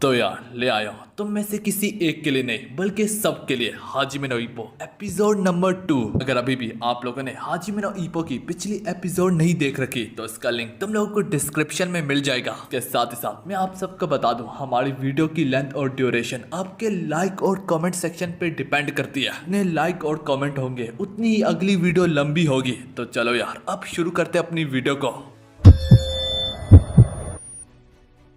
तो यार ले आया हूं तुम में से किसी एक के लिए नहीं बल्कि सबके लिए हाजिमे नो इप्पो एपिसोड नंबर 2। अगर अभी भी आप लोगों ने हाजिमे नो इप्पो की पिछली एपिसोड नहीं देख रखी तो इसका लिंक तुम लोगों को डिस्क्रिप्शन में मिल जाएगा। के साथ ही साथ मैं आप सबको बता दूं हमारी वीडियो की लेंथ और ड्यूरेशन आपके लाइक और कमेंट सेक्शन पे डिपेंड करती है। जितने लाइक और कमेंट होंगे उतनी ही अगली वीडियो लंबी होगी। तो चलो यार अब शुरू करते हैं अपनी वीडियो को।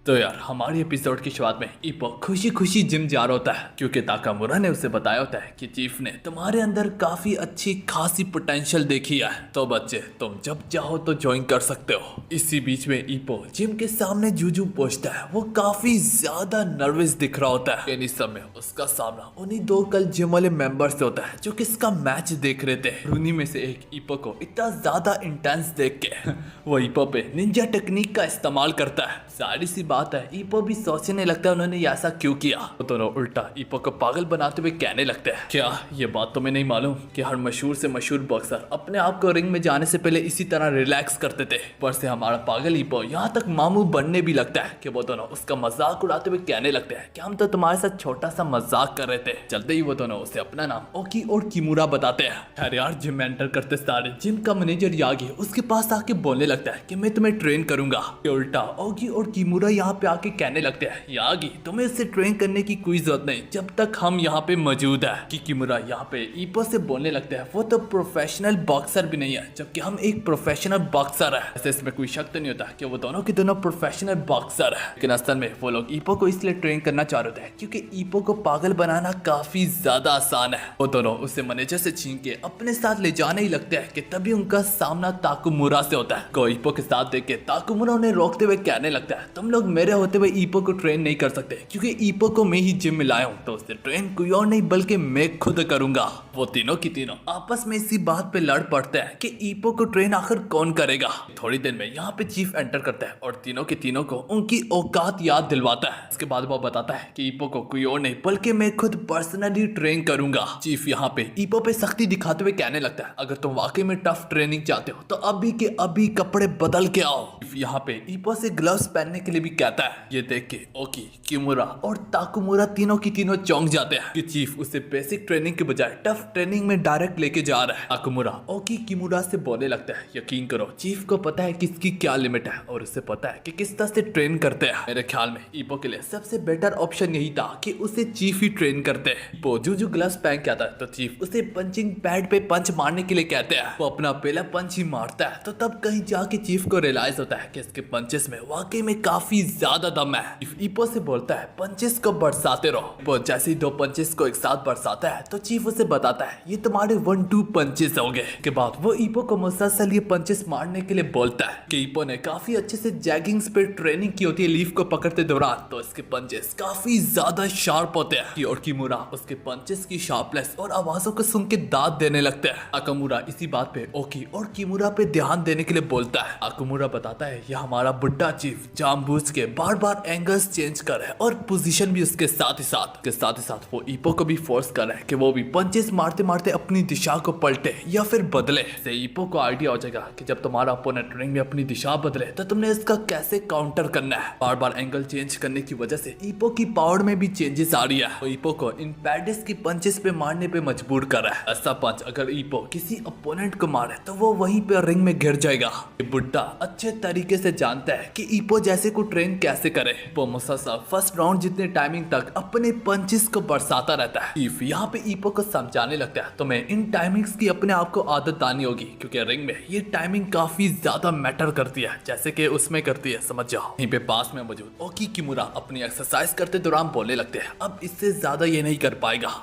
तो यार हमारी एपिसोड की शुरुआत में इप्पो खुशी खुशी जिम जा रहा होता है क्योंकि ताकामुरा ने उसे बताया होता है कि चीफ ने तुम्हारे अंदर काफी अच्छी खासी पोटेंशियल देखी है, तो बच्चे तुम जब चाहो तो ज्वाइन कर सकते हो। इसी बीच में इप्पो जिम के सामने जूजू पहुंचता है। वो काफी ज्यादा नर्वस दिख रहा होता है। इस समय उसका सामना उन्हीं दो कल जिम वाले मेंबर से होता है जो कि इसका मैच देख रहे थे। उन्हीं में से एक इप्पो को इतना ज्यादा इंटेंस देख के वो इप्पो पे निंजा टेक्निक का इस्तेमाल करता है। सारी सी बात है इप्पो भी सोचने लगता है उन्होंने ऐसा क्यों किया। तो दोनों उल्टा इप्पो को पागल बनाते हुए कहने लगते हैं, क्या ये बात तुम्हें नहीं मालूम कि हर मशहूर से मशहूर बॉक्सर अपने आप को रिंग में जाने से पहले इसी तरह रिलैक्स करते थे। पर से हमारा पागल इप्पो यहाँ तक मामू बनने भी लगता है कि वो दोनों उसका मजाक उड़ाते हुए कहने लगते हैं कि हम तो तुम्हारे साथ छोटा सा मजाक कर रहे थे। चलते ही वो दोनों उसे अपना नाम ओकी और किमुरा बताते हैं। खैर यार जिम में एंटर करते सारे जिम का मैनेजर यागी उसके पास आके बोलने लगता है कि मैं तुम्हें ट्रेन करूंगा। उल्टा ओकी और किमुरा यहाँ पे आके कहने लगते हैं, यागी तुम्हें इससे ट्रेन करने की कोई जरूरत नहीं जब तक हम यहाँ पे मौजूद है। कि किमुरा यहाँ पे इप्पो से बोलने लगते हैं वो तो प्रोफेशनल बॉक्सर भी नहीं है जबकि हम एक प्रोफेशनल बॉक्सर है। ऐसे इसमें कोई शक तो नहीं होता कि वो दोनों के दोनों प्रोफेशनल बॉक्सर है। लेकिन असल में वो लोग इप्पो को इसलिए ट्रेन करना चाह रहे थे क्योंकि इप्पो को पागल बनाना काफी ज्यादा आसान है। वो दोनों उसे मैनेजर से छीन के अपने साथ ले जाने ही लगते हैं कि तभी उनका सामना ताकुमुरा से होता है। को इप्पो के साथ देख के ताकुमुरा उन्हें रोकते हुए कहने लगता है, तुम लोग मेरे होते हुए इप्पो को ट्रेन नहीं कर सकते क्योंकि इप्पो को मैं ही जिम में लाया हूँ, तो उसे ट्रेन कोई और नहीं बल्कि मैं खुद करूंगा। वो तीनों की तीनों आपस में इसी बात पे लड़ पड़ते हैं कि इप्पो को ट्रेन आखिर कौन करेगा। थोड़ी देर में यहाँ पे चीफ एंटर करता है और तीनों के तीनों को उनकी औकात याद दिलवाता है। इसके बाद वो बताता है कि इप्पो को कोई और नहीं बल्कि मैं खुद पर्सनली ट्रेन करूंगा। चीफ यहाँ पे इप्पो पे सख्ती दिखाते हुए कहने लगता है, अगर तुम वाकई में टफ ट्रेनिंग चाहते हो तो अभी के अभी कपड़े बदल के आओ। यहाँ पे इप्पो से ग्लव्स पहनने के लिए भी कहता है। ये देख के ओकी, किमुरा और ताकुमुरा तीनों की तीनों चौंक जाते हैं कि चीफ उसे बेसिक ट्रेनिंग के बजाय टफ ट्रेनिंग में डायरेक्ट लेके जा रहा है। ताकुमुरा ओकी किमुरा से बोलने लगता है, यकीन करो चीफ को पता है कि इसकी क्या लिमिट है और उसे पता है कि किस तरह से ट्रेन करते हैं। मेरे ख्याल में इप्पो के लिए सबसे बेटर ऑप्शन यही था कि उसे चीफ ही ट्रेन करते हैं। वो जो ग्लव्स पहन के आता है तो चीफ उसे पंचिंग पैड पे पंच मारने के लिए कहते हैं। वो अपना पहला पंच ही मारता है तो तब कहीं जाके चीफ को रियलाइज होता है कि इसके पंचेस में वाकई में काफी ज्यादा दम है। इप्पो से बोलता है पंचेस को बरसाते रहो। वो जैसे ही दो पंचेस को एक साथ बरसाता है तो चीफ उसे बताता है ये तुम्हारे 1-2 पंचेस हो गए। के बाद वो इप्पो को मुसलसल ये पंचेस मारने के लिए बोलता है कि इप्पो ने काफी अच्छे से जैगिंग स्पीड ट्रेनिंग की होती है लीफ को पकड़ते दौरान, तो इसके पंचेस काफी ज्यादा शार्प होते हैं। और किमुरा उसके पंचेस की शार्पनेस और आवाजों को सुन के दाद देने लगते हैं। ताकुमुरा इसी बात पे ओकी और किमुरा पे ध्यान देने के लिए बोलता है। ताकुमुरा बताता है यह हमारा बुड्ढा चीफ जानबूझ के बार बार एंगल्स चेंज कर रहा है और पोजीशन भी उसके साथ ही साथ वो इप्पो को भी फोर्स कर रहा है कि वो भी पंचेस मारते मारते अपनी दिशा को पलटे या फिर बदले। से इप्पो को आइडिया हो जाएगा कि जब तुम्हारा अपोनेंट रिंग में अपनी दिशा बदले तो तुमने इसका कैसे काउंटर करना है। बार बार एंगल चेंज करने की वजह से इप्पो की पावर में भी चेंजेस आ रही है। तो इप्पो को इन पैडेस की पंचेस पे मारने पे मजबूर कर रहा है। ऐसा पंच अगर इप्पो किसी अपोनेंट को मारे तो वो वहीं पे रिंग में गिर जाएगा। बुड्ढा अच्छे तरीके से जानता है कि इप्पो जैसे को ट्रेन कैसे करे। वो मुसलसल फर्स्ट राउंड जितने टाइमिंग तक अपने पंचेस को बरसाता रहता है। चीफ यहाँ पे इप्पो को समझाने लगता है तुम्हें इन टाइमिंग्स की अपने आप को आदत आनी होगी क्योंकि रिंग में ये टाइमिंग काफी ज्यादा मैटर करती है जैसे कि उसमें करती है, समझ जाओ। यहीं पे पास में मौजूद ओकी किमुरा अपनी एक्सरसाइज करते दौरान बोलने लगते हैं, अब इससे ज्यादा ये नहीं कर पाएगा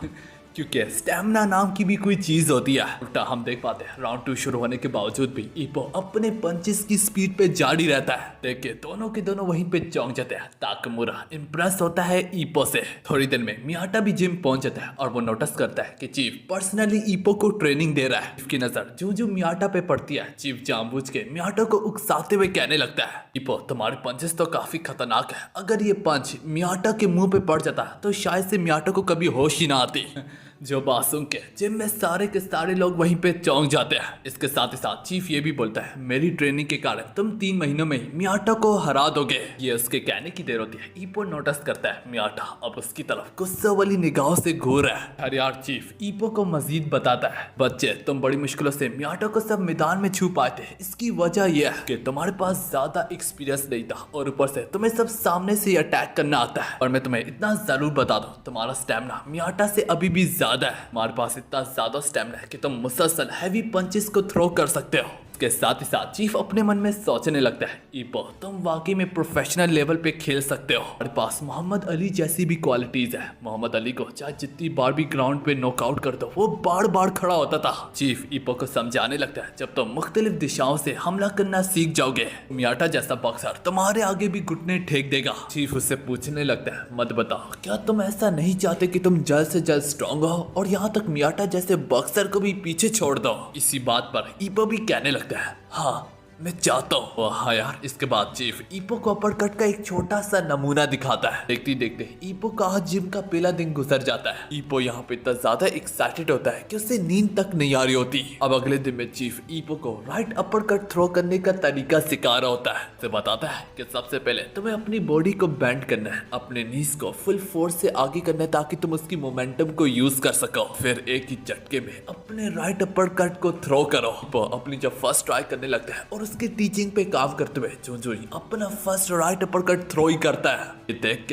क्योंकि स्टैमिना नाम की भी कोई चीज होती है। उल्टा हम देख पाते हैं राउंड 2 शुरू होने के बावजूद भी इप्पो अपने पंचेस की स्पीड पे जारी रहता है। देख के दोनों के दोनों वहीं पे चौंक जाते हैं। ताकुमुरा इम्प्रेस होता है इप्पो से। थोड़ी देर में मियाटा भी जिम पहुंच जाता है और वो नोटिस करता है कि चीफ पर्सनली इप्पो को ट्रेनिंग दे रहा है। चीफ की नजर जो मियाटा पे पड़ती है। चीफ जानबूझ के मियाटा को उकसाते हुए कहने लगता है, इप्पो तुम्हारे पंचेस तो काफी खतरनाक है, अगर ये पंच मियाटा के मुंह पे पड़ जाता तो शायद से मियाटा को कभी होश ही ना आती। जो बात सुन के जिम में सारे के सारे लोग वहीं पे चौंक जाते हैं। इसके साथ ही साथ चीफ ये भी बोलता है, मेरी ट्रेनिंग के कारण तुम 3 महीनों में ही मियाटा को हरा दोगे। ये उसके कहने की देर होती है। ईपो नोटिस करता है मियाटा अब उसकी तरफ गुस्से वाली निगाहों से घूर रहा है। अरे यार चीफ ईपो को मजीद बताता है, बच्चे तुम बड़ी मुश्किलों से मियाटा को सब मैदान में छू पाए थे। इसकी वजह यह है कि तुम्हारे पास ज्यादा एक्सपीरियंस नहीं था और ऊपर से तुम्हें सब सामने से अटैक करना आता है। और मैं तुम्हें इतना जरूर बता दूं, तुम्हारा स्टैमिना मियाटा से अभी भी ज्यादा है। हमारे पास इतना ज्यादा स्टैमिना है कि तुम मुसलसल हैवी पंचेस को थ्रो कर सकते हो। के साथ ही साथ चीफ अपने मन में सोचने लगता है, ईपो तुम वाकई में प्रोफेशनल लेवल पे खेल सकते हो। हमारे पास मोहम्मद अली जैसी भी क्वालिटीज है। मोहम्मद अली को चाहे जितनी बार भी ग्राउंड पे नॉकआउट कर दो वो बार बार खड़ा होता था। चीफ ईपो को समझाने लगता है, जब तुम मुख्तलिफ दिशाओं से हमला करना सीख जाओगे मियाटा जैसा बॉक्सर तुम्हारे आगे भी घुटने ठेक देगा। चीफ उससे पूछने लगता है, मत बताओ क्या तुम ऐसा नहीं चाहते कि तुम जल्द से जल्द स्ट्रॉन्ग हो और यहाँ तक मियाटा जैसे बॉक्सर को भी पीछे छोड़ दो। इसी बात पर ईपो भी कहने लगता है, हाँ मैं चाहता हूँ। हाँ यार। इसके बाद चीफ ईपो को अपरकट का एक छोटा सा नमूना दिखाता है। देखते देखते ईपो का आज जिम का पहला दिन गुजर जाता है। ईपो यहाँ पे इतना ज्यादा एक्साइटेड होता है कि उसे नींद तक नहीं आ रही होती। अब अगले दिन में चीफ ईपो को राइट अपरकट थ्रो करने का तरीका सिखा रहा होता है। उसे बताता है कि सबसे पहले तुम्हें अपनी बॉडी को बेंड करना है, अपने नीज को फुल फोर्स से आगे करना है ताकि तुम उसकी मोमेंटम को यूज कर सको। फिर एक ही झटके में अपने राइट अपरकट को थ्रो करो। ईपो अपनी जब फर्स्ट ट्राई करने लगता है और उसकी टीचिंग पे काम करते हुए जो अपना फर्स्ट राइट अपरकट थ्रो ही करता है। ये देख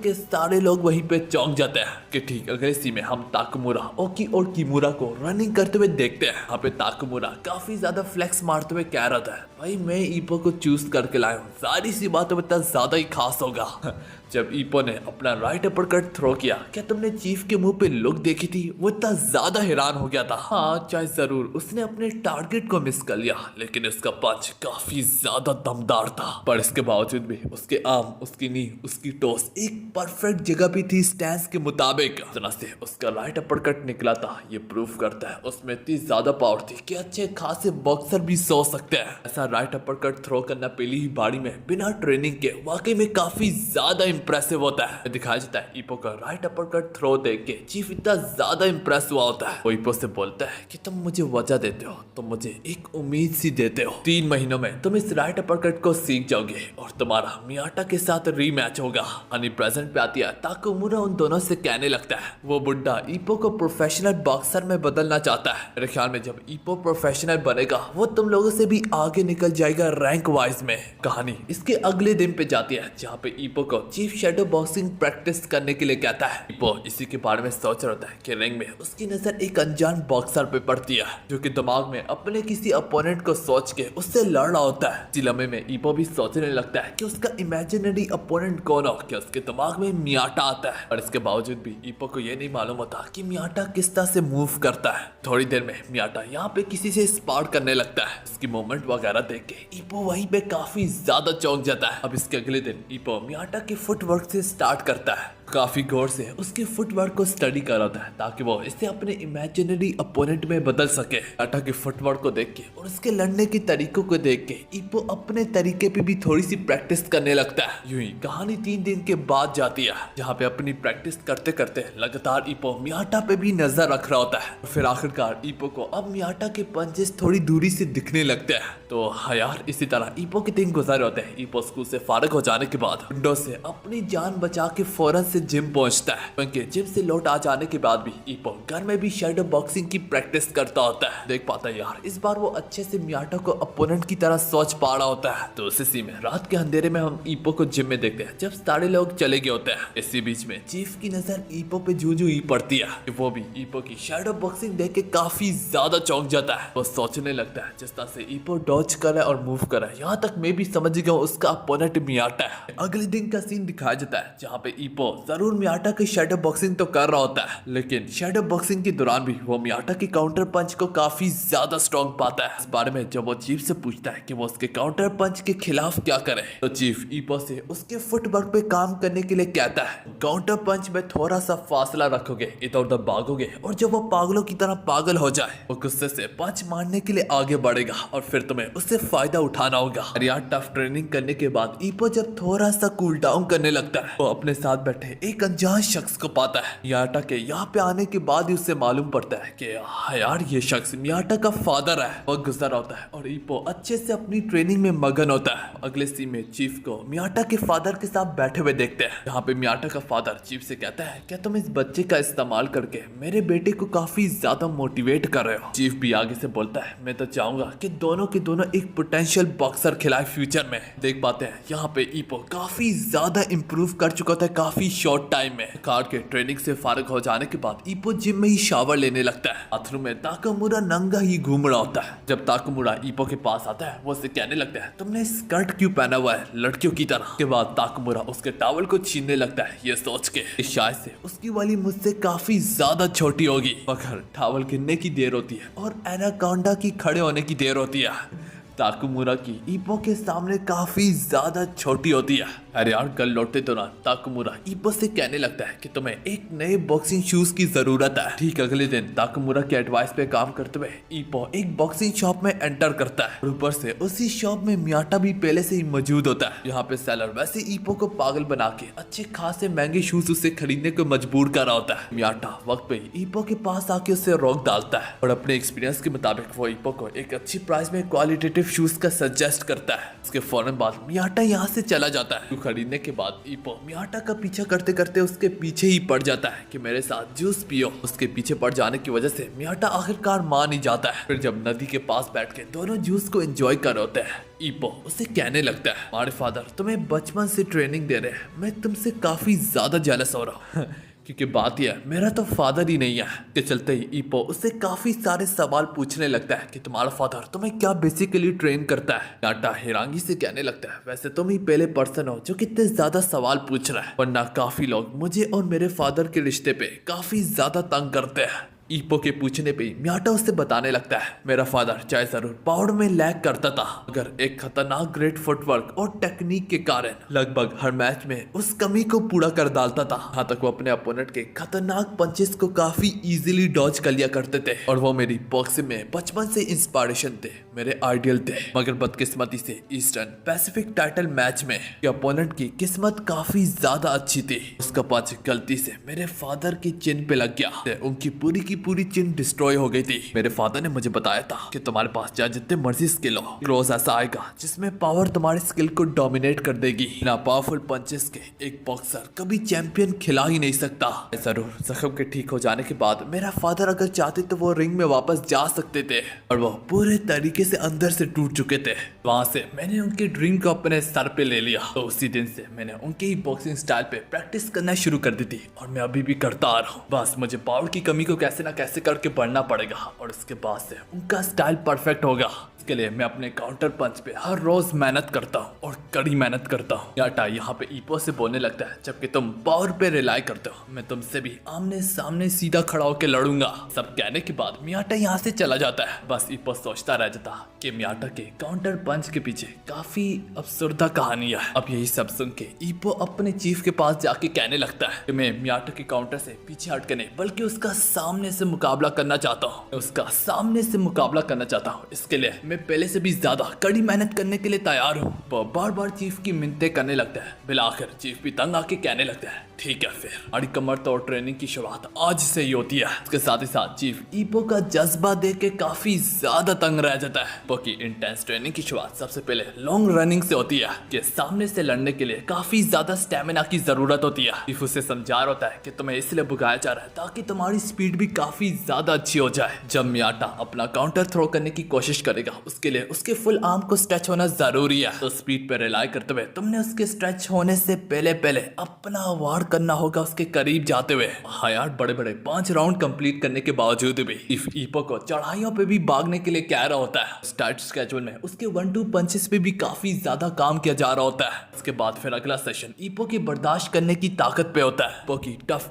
के सारे लोग वहीं पे चौंक जाते हैं कि ठीक अगले सी में हम ताकुमुरा, ओकी और किमुरा को रनिंग करते हुए देखते हैं। यहाँ पे ताकुमुरा काफी ज्यादा फ्लेक्स मारते हुए कह रहा था, भाई मैं ईपो को चूज करके लाया हूँ, सारी सी बात इतना ज्यादा ही खास होगा। जब ईपो ने अपना राइट अपरकट थ्रो किया, क्या तुमने चीफ के मुंह पे लुक देखी थी? वो इतना ज्यादा हैरान हो गया था। हाँ चाहे जरूर उसने अपने टारगेट को मिस कर लिया, लेकिन उसका पंच काफी ज्यादा दमदार था। पर इसके बावजूद भी उसके आर्म, उसकी नी, उसकी टोस एक परफेक्ट जगह भी थी स्टैंस के मुताबिक। तरह से उसका राइट अपरकट निकला था। ये प्रूफ करता है उसमें इतनी ज्यादा पावर थी कि अच्छे खासे बॉक्सर भी सो सकते हैं। ऐसा राइट अपरकट थ्रो करना पहली ही बारी में बिना ट्रेनिंग के वाकई में काफी ज्यादा इंप्रेसिव होता है। दिखाया जाता है ईपो का राइट अपरकट थ्रो देख के चीफ इतना ज्यादा इंप्रेस हुआ होता है। वो ईपो से बोलता है कि तुम मुझे वजह देते हो, तुम मुझे एक उम्मीद सी देते हो। 3 महीनों में तुम इस राइट अपरकट को सीख जाओगे और तुम्हारा मियाटा के साथ रीमैच होगा। हनी प्रेजेंट पे आती है। ताकुमुरा उन दोनों से कहने लगता है, वो बुड्ढा ईपो को प्रोफेशनल बॉक्सर में बदलना चाहता है। मेरे ख्याल में जब ईपो प्रोफेशनल बनेगा वो तुम लोगों से भी आगे निकल जाएगा रैंक वाइज में। कहानी इसके अगले दिन पे जाती है जहाँ पे ईपो को चीफ शैडो बॉक्सिंग प्रैक्टिस करने के लिए कहता है। ईपो इसी के बारे में सोच रहा होता है कि रिंग में उसकी नजर एक अनजान बॉक्सर पे पड़ती है जो कि दिमाग में अपने किसी अपोनेंट को सोच के उससे लड़ रहा होता है। इसी लम्हे में ईपो भी सोचने लगता है कि उसका इमेजिनरी अपोनेंट कौन हो। कि उसके दिमाग में मियाटा आता है और इसके बावजूद भी ईपो को यह नहीं मालूम होता कि मियाटा किस तरह से मूव करता है। थोड़ी देर में मियाटा यहाँ पे किसी से स्पार करने लगता है। इसकी मूवमेंट वगैरह देख के ईपो वहीं पे काफी ज्यादा चौंक जाता है। अब इसके अगले दिन ईपो मियाटा के फुटवर्क से स्टार्ट करता है। काफी गौर से उसके फुटवर्क को स्टडी कर रहा था ताकि वो इसे अपने इमेजिनरी अपोनेंट में बदल सके। मियाटा के फुटवर्क को देख के और उसके लड़ने के तरीकों को देख के ईपो अपने तरीके पे भी थोड़ी सी प्रैक्टिस करने लगता है। यूं ही कहानी 3 दिन के बाद जाती है जहाँ पे अपनी प्रैक्टिस करते करते लगातार ईपो मियाटा पे भी नजर रख रहा होता है। फिर आखिरकार ईपो को अब मियाटा के पंचेस थोड़ी दूरी से दिखने लगते हैं। तो हाँ यार, इसी तरह ईपो के दिन गुजर होते हैं। ईपो स्कूल से फारिग हो जाने के बाद विंडो से अपनी जान बचा के फौरन से जिम पहुंचता है। क्योंकि जिम से लौट आ जाने के बाद भी ईपो घर में भी शैडो बॉक्सिंग की प्रैक्टिस करता होता है। देख पाता है यार, इस बार वो अच्छे से मियाटा को अपोनेंट की तरह सोच पा रहा होता है। तो इसी में रात के अंधेरे में हम ईपो को जिम में देखते हैं जब सारे लोग चले गए होते हैं। इसी बीच में चीफ की नजर ईपो पे जू ही पड़ती है। वो भी ईपो की शैडो बॉक्सिंग देख के काफी ज्यादा चौंक जाता है। वो सोचने लगता है जिस तरह से ईपो डॉज करे और मूव करे, यहाँ तक मैं भी समझ गया उसका अपोनेंट मियाटा है। अगले दिन का सीन दिखाया जाता है जहाँ पे ईपो जरूर मियाटा की शैडो बॉक्सिंग तो कर रहा होता है, लेकिन शैडो बॉक्सिंग के दौरान भी वो मियाटा की काउंटर पंच को काफी ज्यादा स्ट्रॉन्ग पाता है। इस बारे में जब वो चीफ से पूछता है कि वो उसके काउंटर पंच के खिलाफ क्या करे, तो चीफ ईपो से उसके फुटवर्क पे काम करने के लिए कहता है, काउंटर पंच में थोड़ा सा फासला रखोगे, इधर उधर भागोगे और जब वो पागलों की तरह पागल हो जाए वो गुस्से से पंच मारने के लिए आगे बढ़ेगा और फिर तुम्हें उससे फायदा उठाना होगा। यार टफ ट्रेनिंग करने के बाद ईपो जब थोड़ा सा कूल डाउन करने लगता है, वो अपने साथ बैठे एक अनजान शख्स को पाता है। मियाटा के यहाँ पे आने के बाद ही उससे मालूम पड़ता है कि हाँ यार ये शख्स मियाटा का फादर है। वक्त गुजर होता है और ईपो अच्छे से अपनी ट्रेनिंग में मगन होता है। अगले सीन में चीफ को मियाटा के फादर के साथ बैठे हुए देखते हैं। यहाँ पे मियाटा का फादर चीफ से कहता है क्या तुम इस बच्चे का इस्तेमाल करके मेरे बेटे को काफी ज्यादा मोटिवेट कर रहे हो। चीफ भी आगे से बोलता है मैं तो चाहूंगा कि दोनों के दोनों एक पोटेंशियल बॉक्सर खिलाए फ्यूचर में। देख पाते हैं यहाँ पे ईपो काफी ज्यादा इंप्रूव कर चुका था काफी शॉर्ट टाइम में। कार के ट्रेनिंग से फारिग हो जाने के बाद ईपो जिम में ही शावर लेने लगता है। बाथरूम में ताकामुरा नंगा ही घूम रहा होता है। जब ताकामुरा ईपो के पास आता है वो उससे कहने लगता है तुमने स्कर्ट क्यों पहना हुआ है लड़कियों की तरह। के बाद ताकामुरा उसके टॉवल को छीनने लगता है ये सोच के कि शायद से उसकी वाली मुझसे काफी ज्यादा छोटी होगी। मगर टॉवल गिरने की देर होती है और एनाकोंडा की खड़े होने की देर होती है। ताकुमुरा की ईपो के सामने काफी ज्यादा छोटी होती है। अरे यार कल लौटते दौरान ताकुमुरा ईपो से कहने लगता है कि तुम्हें एक नए बॉक्सिंग शूज की जरूरत है। ठीक अगले दिन ताकुमुरा के एडवाइस पे काम करते हुए ईपो एक बॉक्सिंग शॉप में एंटर करता है। ऊपर से उसी शॉप में मियाटा भी पहले से ही मौजूद होता है। यहाँ पे सेलर वैसे ईपो को पागल बना के अच्छे खासे महंगे शूज उसे खरीदने को मजबूर कर रहा होता है। मियाटा वक्त पे ईपो के पास आके उसे रोक डालता है और अपने एक्सपीरियंस के मुताबिक वो ईपो को एक अच्छी प्राइस में क्वालिटेटिव शूज का सजेस्ट करता है। उसके फौरन बाद मियाटा यहाँ से चला जाता है। खरीदने के बाद ईपो मियाटा का पीछा करते करते उसके पीछे ही पड़ जाता है कि मेरे साथ जूस पियो। उसके पीछे पड़ जाने की वजह से मियाटा आखिरकार मान ही जाता है। फिर जब नदी के पास बैठ के दोनों जूस को एंजॉय कर रहे होते हैं ईपो उसे कहने लगता है हमारे फादर तुम्हें बचपन से ट्रेनिंग दे रहे हैं, मैं तुमसे काफी ज्यादा जेलस हो रहा हूँ क्योंकि बात यह मेरा तो फादर ही नहीं है। के चलते ही ईपो उससे काफी सारे सवाल पूछने लगता है कि तुम्हारा फादर तुम्हें क्या बेसिकली ट्रेन करता है। मियाटा हैरानी से कहने लगता है वैसे तुम ही पहले पर्सन हो जो कितने ज्यादा सवाल पूछ रहा है, वरना काफी लोग मुझे और मेरे फादर के रिश्ते पे काफी ज्यादा तंग करते हैं। ईपो के पूछने पे मियाटा उससे बताने लगता है मेरा फादर चाहे जरूर पावर में लैग करता था मगर एक खतरनाक ग्रेट फुटवर्क और टेक्निक के कारण लगभग हर मैच में उस कमी को पूरा कर डालता था। यहाँ तक वो अपने अपोनेंट के खतरनाक पंचेस को काफी इजीली डॉज कर लिया करते थे और वो मेरी बॉक्सिंग में बचपन से इंस्पिरेशन थे, मेरे आइडियल थे। मगर बदकिस्मती से ईस्टर्न पैसिफिक टाइटल मैच में अपोनेंट की किस्मत काफी ज्यादा अच्छी थी। उसका पंच गलती से मेरे फादर की चिन पे लग गया। उनकी पूरी चिन डिस्ट्रॉय हो गई थी। मेरे फादर ने मुझे बताया था कि तुम्हारे पास चाहे जितने मर्जी स्किल हो, रोज ऐसा आएगा जिसमें पावर तुम्हारे स्किल को डोमिनेट कर देगी। बिना पावरफुल पंचेस के एक बॉक्सर कभी चैंपियन खिला ही नहीं सकता। जरूर जख्म के ठीक हो जाने के बाद मेरा फादर अगर चाहते तो वो रिंग में वापस जा सकते थे और वो पूरे तरीके से अंदर से टूट चुके थे। वहां से मैंने उनकी ड्रीम को अपने सर पे ले लिया। तो उसी दिन से मैंने उनके ही बॉक्सिंग स्टाइल पे प्रैक्टिस करना शुरू कर दी थी और मैं अभी भी करता आ रहा हूँ। बस मुझे पावर की कमी को कैसे ना कैसे करके बढ़ना पड़ेगा और उसके बाद से उनका स्टाइल परफेक्ट होगा। इसके लिए मैं अपने काउंटर पंच पे हर रोज मेहनत करता हूँ और कड़ी मेहनत करता हूँ। मियाटा यहाँ पे ईपो से बोलने लगता है जबकि तुम पावर पे रिलाई करते हो, मैं तुमसे भी आमने सामने सीधा खड़ा होकर लड़ूंगा। सब कहने के बाद मियाटा यहाँ से चला जाता है। बस ईपो सोचता रह जाता कि मियाटा के काउंटर पंच के पीछे काफी अब्सुर्दा कहानी है। अब यही सब सुन के ईपो अपने चीफ के पास जाके कहने लगता है कि मैं मियाटा के काउंटर से पीछे हट के नहीं बल्कि उसका सामने से मुकाबला करना चाहता हूँ। उसका सामने से मुकाबला करना चाहता हूँ, इसके लिए मैं पहले से भी ज्यादा कड़ी मेहनत करने के लिए तैयार हूँ। वो बार बार चीफ की मिन्नतें करने लगता है। बिलाखिर चीफ भी तंग आके कहने लगता है ठीक है फिर अड़ी कमर तोड़ ट्रेनिंग की शुरुआत आज से ही होती है। इसके साथ ही साथ चीफ ईपो का जज्बा देख के काफी ज्यादा तंग रह जाता है। ईपो की इंटेंस ट्रेनिंग की शुरुआत सबसे पहले लॉन्ग रनिंग से होती है कि सामने से लड़ने के लिए काफी ज्यादा स्टेमिना की जरूरत होती है। चीफ उसे समझा रहा होता है कि तुम्हें इसलिए बुलाया जा रहा है ताकि तुम्हारी स्पीड भी काफी ज्यादा अच्छी हो जाए। जब मियाटा अपना काउंटर थ्रो करने की कोशिश करेगा उसके लिए उसके फुल आर्म को स्ट्रेच होना जरूरी है। तो स्पीड पे रिलाई करते हुए तुमने उसके स्ट्रेच होने से पहले अपना वार करना होगा उसके करीब जाते हुए। हाँ यार बड़े 5 राउंड कंप्लीट करने के बावजूद भी ईपो को चढ़ाइयों पे भी भागने के लिए कह रहा होता है। स्टार्ट स्केड्यूल में उसके 1-2 पंचेस पे भी काफी ज्यादा काम किया जा रहा होता है। उसके बाद फिर अगला सेशन ईपो की बर्दाश्त करने की ताकत पे होता है। ईपो की टफ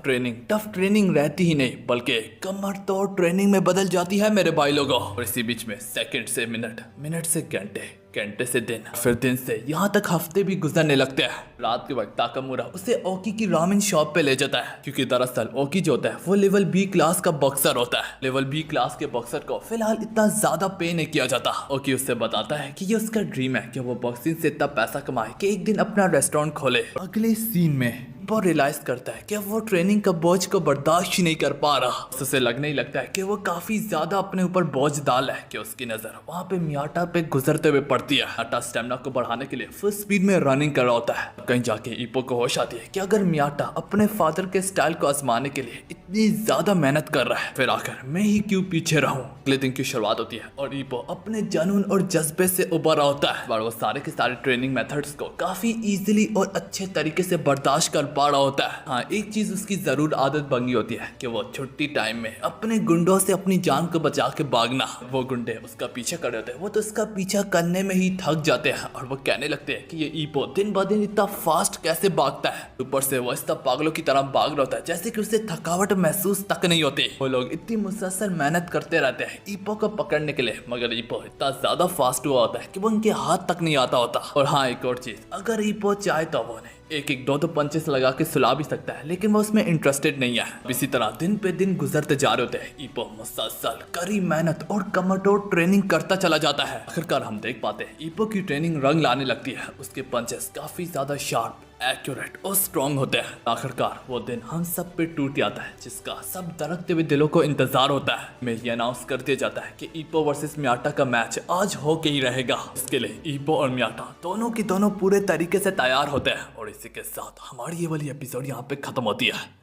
ट्रेनिंग रहती ही नहीं बल्कि कमर तोड़ ट्रेनिंग में बदल जाती है मेरे भाई लोगों। और इसी बीच में सेकंड से मिनट से घंटे से दिन, फिर दिन से यहाँ तक हफ्ते भी गुजरने लगते हैं। रात के वक्त ताकामुरा उसे ओकी की रामेन शॉप पे ले जाता है क्योंकि दरअसल ओकी जो होता है वो लेवल बी क्लास का बॉक्सर होता है। लेवल बी क्लास के बॉक्सर को फिलहाल इतना ज्यादा पे नहीं किया जाता। ओकी उससे बताता है कि ये उसका ड्रीम है कि वो बॉक्सिंग से इतना पैसा कमाए कि एक दिन अपना रेस्टोरेंट खोले। अगले सीन में ईपो रियलाइज करता है कि वो ट्रेनिंग का बोझ को बर्दाश्त ही नहीं कर पा रहा। उसे लगने ही लगता है कि वो काफी ज्यादा अपने ऊपर बोझ डाल है कि उसकी नजर वहाँ पे मियाटा पे गुजरते हुए पड़ती है। मियाटा स्टेमिना को बढ़ाने के लिए फुल स्पीड में रनिंग कर रहा होता है। कहीं जाके ईपो को होश आती है कि अगर मियाटा अपने फादर के स्टाइल को आजमाने के लिए इतनी ज्यादा मेहनत कर रहा है, फिर आकर मैं ही क्यों पीछे रहूं। अगले दिन की शुरुआत होती है और ईपो अपने जुनून और जज्बे से उबर रहा होता है और वो सारे के सारे ट्रेनिंग मेथड्स को काफी इजीली और अच्छे तरीके से बर्दाश्त कर पा रहा होता है। हाँ, एक चीज उसकी जरूर आदत बन गई होती है कि वो छुट्टी टाइम में अपने गुंडों से अपनी जान को बचा के भागना। वो गुंडे उसका पीछे खड़े होते हैं, वो तो उसका पीछा करने में ही थक जाते हैं और वो कहने लगते हैं कि ये ईपो दिन ब दिन इतना फास्ट कैसे भागता है। ऊपर से वो इतना पागलों की तरह भाग रहा होता है जैसे कि उसे थकावट महसूस तक नहीं होती। वो लोग इतनी मुसलसल मेहनत करते रहते हैं ईपो को पकड़ने के लिए, मगर ईपो इतना ज्यादा फास्ट हुआ होता है कि वो उनके हाथ तक नहीं आता होता। और हाँ, एक और चीज, अगर ईपो चाहे तो वो एक दो पंचेस लगा के सुला भी सकता है, लेकिन वो उसमें इंटरेस्टेड नहीं है। इसी तरह दिन पे दिन गुजरते जा रहे होते हैं। ईपो मुसलसल कड़ी मेहनत और कमरतोड़ ट्रेनिंग करता चला जाता है। आखिरकार हम देख पाते हैं ईपो की ट्रेनिंग रंग लाने लगती है। उसके पंचेस काफी ज्यादा शार्प, एक्यूरेट और स्ट्रॉन्ग होते हैं। आखिरकार वो दिन हम सब पे टूट जाता है जिसका सब धड़कते हुए दिलों को इंतजार होता है। में ये अनाउंस कर दिया जाता है कि ईपो वर्सेस मियाटा का मैच आज हो के ही रहेगा। इसके लिए ईपो और मियाटा दोनों की दोनों पूरे तरीके से तैयार होते हैं और इसी के साथ हमारी ये वाली एपिसोड यहाँ पे खत्म होती है।